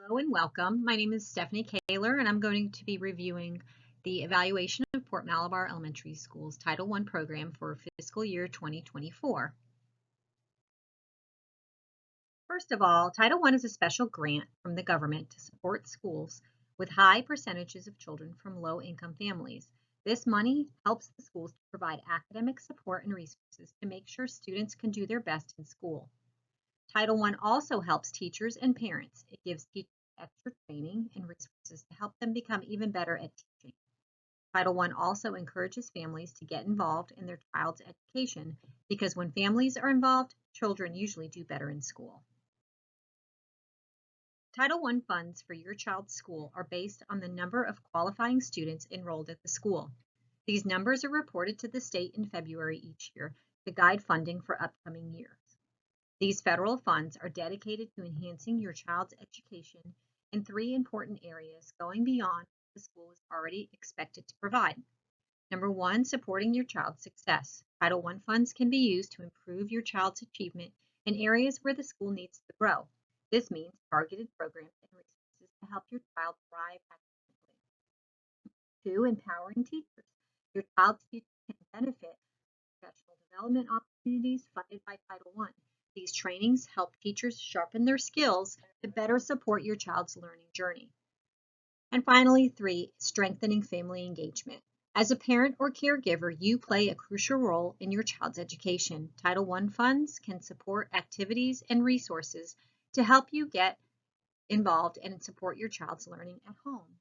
Hello and welcome. My name is Stephanie Kaler, and I'm going to be reviewing the evaluation of Port Malabar Elementary School's Title I program for fiscal year 2024. First of all, Title I is a special grant from the government to support schools with high percentages of children from low-income families. This money helps the schools to provide academic support and resources to make sure students can do their best in school. Title I also helps teachers and parents. It gives teachers extra training and resources to help them become even better at teaching. Title I also encourages families to get involved in their child's education because when families are involved, children usually do better in school. Title I funds for your child's school are based on the number of qualifying students enrolled at the school. These numbers are reported to the state in February each year to guide funding for upcoming years. These federal funds are dedicated to enhancing your child's education in three important areas going beyond what the school is already expected to provide. Number one, supporting your child's success. Title I funds can be used to improve your child's achievement in areas where the school needs to grow. This means targeted programs and resources to help your child thrive academically. Two, empowering teachers. Your child's teachers can benefit from professional development opportunities funded by Title I. These trainings help teachers sharpen their skills to better support your child's learning journey. And finally, three, strengthening family engagement. As a parent or caregiver, you play a crucial role in your child's education. Title I funds can support activities and resources to help you get involved and support your child's learning at home.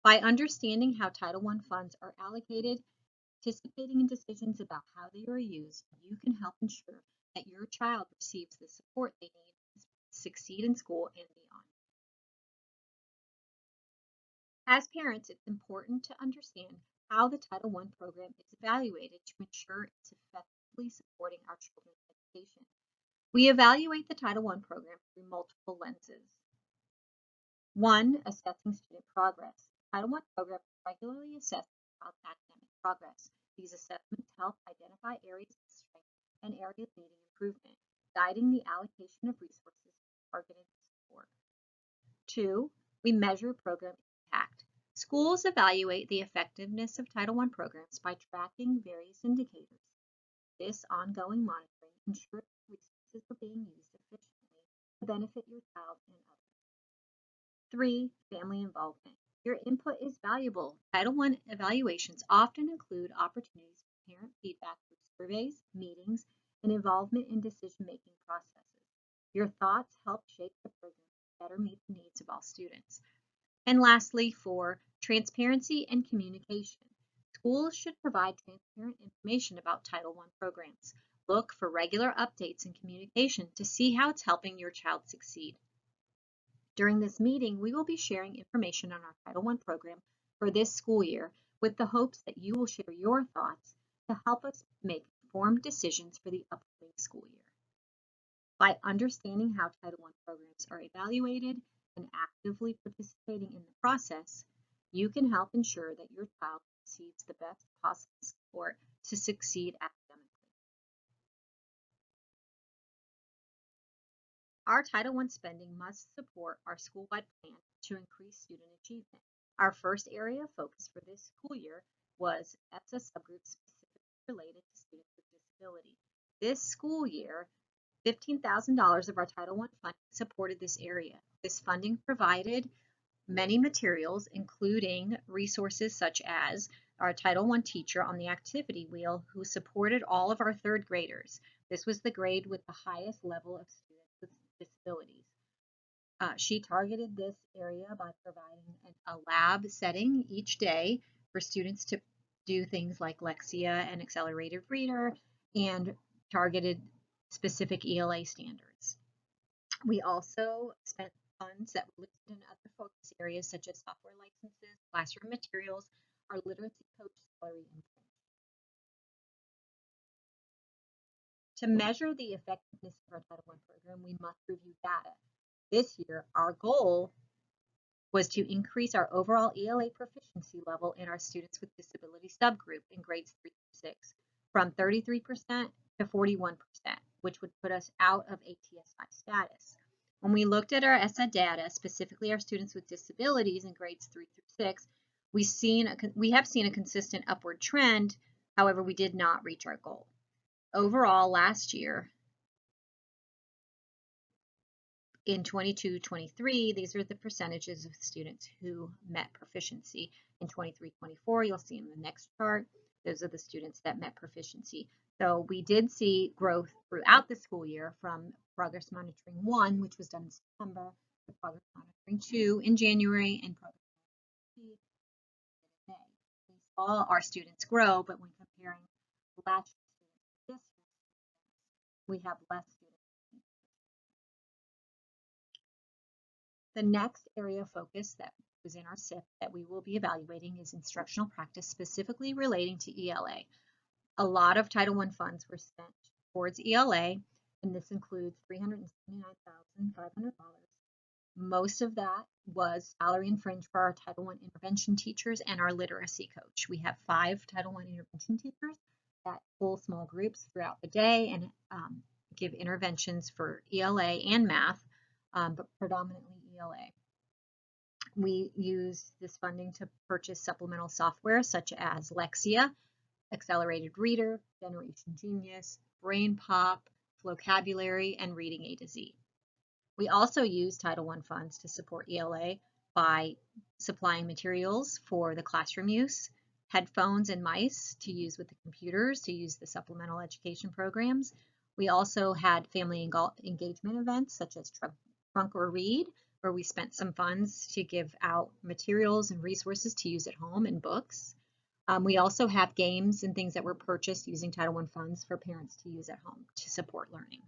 By understanding how Title I funds are allocated, participating in decisions about how they are used, you can help ensure that your child receives the support they need to succeed in school and beyond. As parents, it's important to understand how the Title I program is evaluated to ensure it's effectively supporting our children's education. We evaluate the Title I program through multiple lenses. One, assessing student progress. The Title I program regularly assesses child's academic progress. These assessments help identify areas of strength and areas needing improvement, guiding the allocation of resources for targeted support. Two, we measure program impact. Schools evaluate the effectiveness of Title I programs by tracking various indicators. This ongoing monitoring ensures resources are being used efficiently to benefit your child and others. Three, family involvement. Your input is valuable. Title I evaluations often include opportunities for parent feedback through surveys, meetings, and involvement in decision-making processes. Your thoughts help shape the program to better meet the needs of all students. And lastly, four, transparency and communication. Schools should provide transparent information about Title I programs. Look for regular updates and communication to see how it's helping your child succeed. During this meeting, we will be sharing information on our Title I program for this school year with the hopes that you will share your thoughts to help us make informed decisions for the upcoming school year. By understanding how Title I programs are evaluated and actively participating in the process, you can help ensure that your child receives the best possible support to succeed academically. Our Title I spending must support our school-wide plan to increase student achievement. Our first area of focus for this school year was ESSA subgroups specifically related to students with disability. This school year, $15,000 of our Title I funding supported this area. This funding provided many materials, including resources such as our Title I teacher on the activity wheel who supported all of our third graders. This was the grade with the highest level of students with disabilities. She targeted this area by providing a lab setting each day for students to do things like Lexia and Accelerated Reader and targeted specific ELA standards. We also spent funds that were listed in other focus areas such as software licenses, classroom materials, our literacy coach salary, and training. To measure the effectiveness of our Title I program, we must review data. This year, our goal was to increase our overall ELA proficiency level in our students with disability subgroup in grades 3 through 6 from 33% to 41%, which would put us out of ATSI status. When we looked at our ESSA data, specifically our students with disabilities in grades 3 through 6, we have seen a consistent upward trend. However, we did not reach our goal. Overall, last year, in 22-23, these are the percentages of students who met proficiency. In 23-24, you'll see in the next chart, those are the students that met proficiency. So we did see growth throughout the school year from Progress Monitoring 1, which was done in September, to Progress Monitoring 2 in January, and Progress Monitoring 3 in May. We saw our students grow, but when comparing last year's students to this year's, we have less students. The next area of focus that was in our SIP that we will be evaluating is instructional practice, specifically relating to ELA. A lot of Title I funds were spent towards ELA, and this includes $379,500. Most of that was salary and fringe for our Title I intervention teachers and our literacy coach. We have 5 Title I intervention teachers that pull small groups throughout the day and give interventions for ELA and math, but predominantly ELA. We use this funding to purchase supplemental software such as Lexia, Accelerated Reader, Generation Genius, Brain Pop, Vocabulary, and Reading A to Z. We also use Title I funds to support ELA by supplying materials for the classroom use, headphones and mice to use with the computers, to use the supplemental education programs. We also had family engagement events such as Trunk or Read, where we spent some funds to give out materials and resources to use at home and books. We also have games and things that were purchased using Title I funds for parents to use at home to support learning.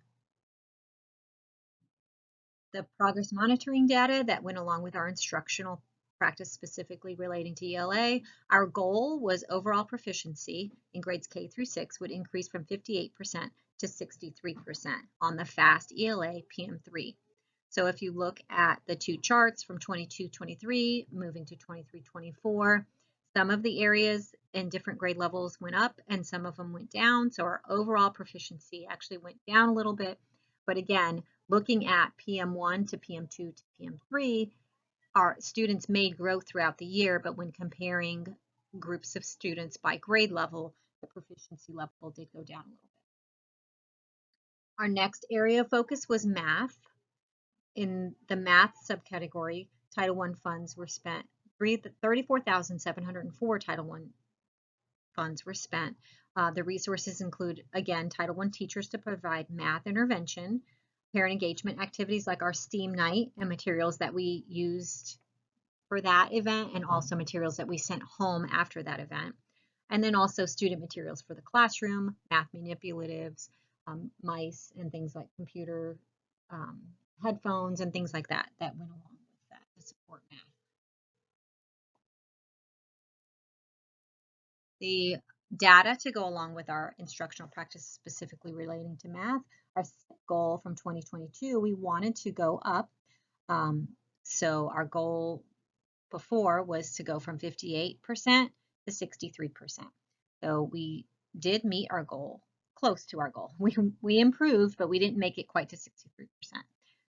The progress monitoring data that went along with our instructional practice specifically relating to ELA, our goal was overall proficiency in grades K through 6 would increase from 58% to 63% on the FAST ELA PM3. So if you look at the two charts from 22-23 moving to 23-24, some of the areas in different grade levels went up and some of them went down. So our overall proficiency actually went down a little bit. But again, looking at PM1 to PM2 to PM3, our students made growth throughout the year, but when comparing groups of students by grade level, the proficiency level did go down a little bit. Our next area of focus was math. In the math subcategory, Title I funds were spent. 34,704 Title I funds were spent. The resources include, again, Title I teachers to provide math intervention, parent engagement activities like our STEAM night and materials that we used for that event, and also materials that we sent home after that event. And then also student materials for the classroom, math manipulatives, mice, and things like computer headphones and things like that that went along with that to support math. The data to go along with our instructional practice specifically relating to math, our goal from 2022, we wanted to go up. So our goal before was to go from 58% to 63%. So we did meet our goal, close to our goal. We improved, but we didn't make it quite to 63%.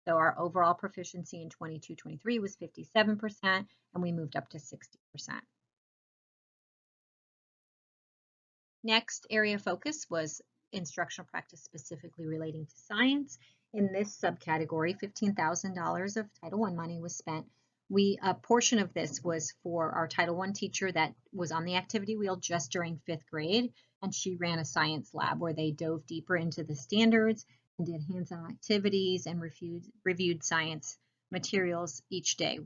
So our overall proficiency in 22-23 was 57%, and we moved up to 60%. Next area of focus was instructional practice specifically relating to science. In this subcategory, $15,000 of Title I money was spent. A portion of this was for our Title I teacher that was on the activity wheel just during 5th grade, and she ran a science lab where they dove deeper into the standards and did hands-on activities and reviewed science materials each day.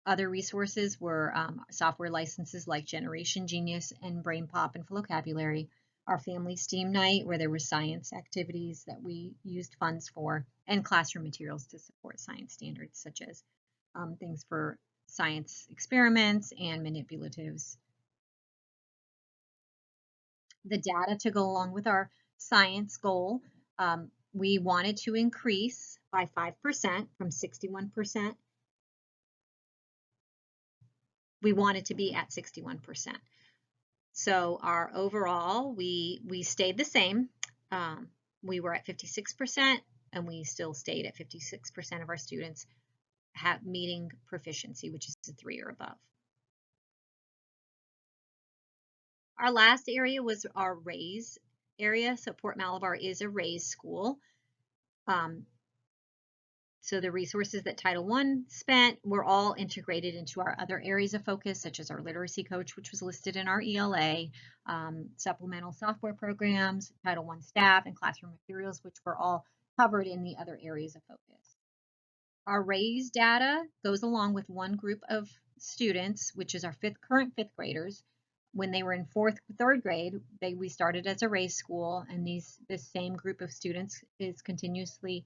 Other resources were software licenses like Generation Genius and Brain Pop and Vocabulary, our family STEAM night where there were science activities that we used funds for, and classroom materials to support science standards such as things for science experiments and manipulatives. The data to go along with our science goal, we wanted to increase by 5% from 61%. We wanted to be at 61%. So our overall, we stayed the same. We were at 56%, and we still stayed at 56% of our students meeting proficiency, which is a 3 or above. Our last area was our RAISE area. So Port Malabar is a RAISE school. So the resources that Title I spent were all integrated into our other areas of focus, such as our literacy coach, which was listed in our ELA, supplemental software programs, Title I staff, and classroom materials, which were all covered in the other areas of focus. Our RAISE data goes along with one group of students, which is our current fifth graders. When they were in third grade, we started as a RAISE school, and this same group of students is continuously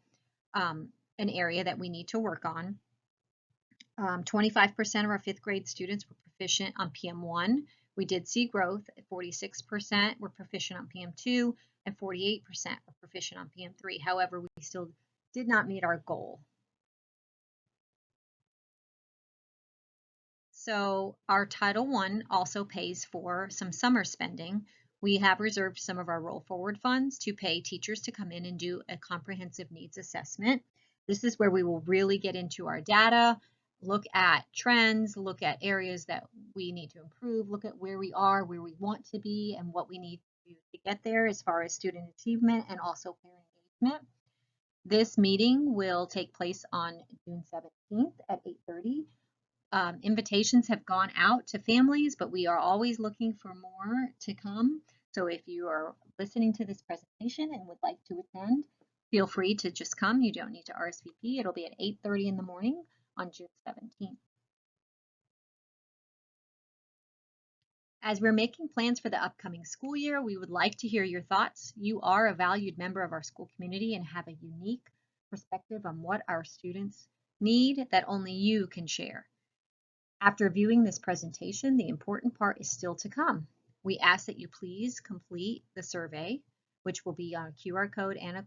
an area that we need to work on. 25% of our fifth grade students were proficient on PM1. We did see growth. 46% were proficient on PM2, and 48% were proficient on PM3. However, we still did not meet our goal. So our Title I also pays for some summer spending. We have reserved some of our roll forward funds to pay teachers to come in and do a comprehensive needs assessment. This is where we will really get into our data, look at trends, look at areas that we need to improve, look at where we are, where we want to be, and what we need to do to get there as far as student achievement and also parent engagement. This meeting will take place on June 17th at 8:30. Invitations have gone out to families, but we are always looking for more to come. So if you are listening to this presentation and would like to attend, feel free to just come. You don't need to RSVP. It'll be at 8:30 in the morning on June 17th. As we're making plans for the upcoming school year, we would like to hear your thoughts. You are a valued member of our school community and have a unique perspective on what our students need that only you can share. After viewing this presentation, the important part is still to come. We ask that you please complete the survey, which will be on a QR code and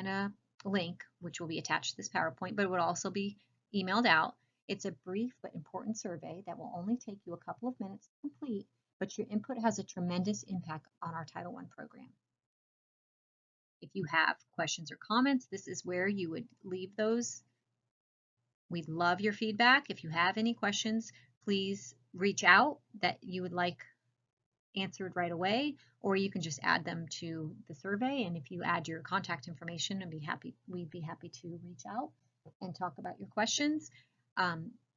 a link, which will be attached to this PowerPoint, but it would also be emailed out. It's a brief but important survey that will only take you a couple of minutes to complete, but your input has a tremendous impact on our Title I program. If you have questions or comments, this is where you would leave those. We'd love your feedback. If you have any questions, please reach out that you would like answered right away, or you can just add them to the survey. And if you add your contact information, we'd be happy to reach out and talk about your questions.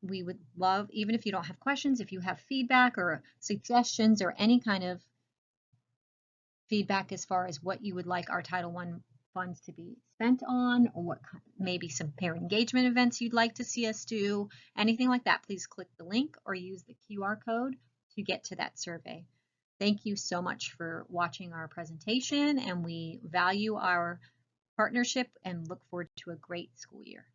We would love, even if you don't have questions, if you have feedback or suggestions or any kind of feedback as far as what you would like our Title I funds to be spent on, or what maybe some parent engagement events you'd like to see us do, anything like that, please click the link or use the QR code to get to that survey. Thank you so much for watching our presentation, and we value our partnership and look forward to a great school year.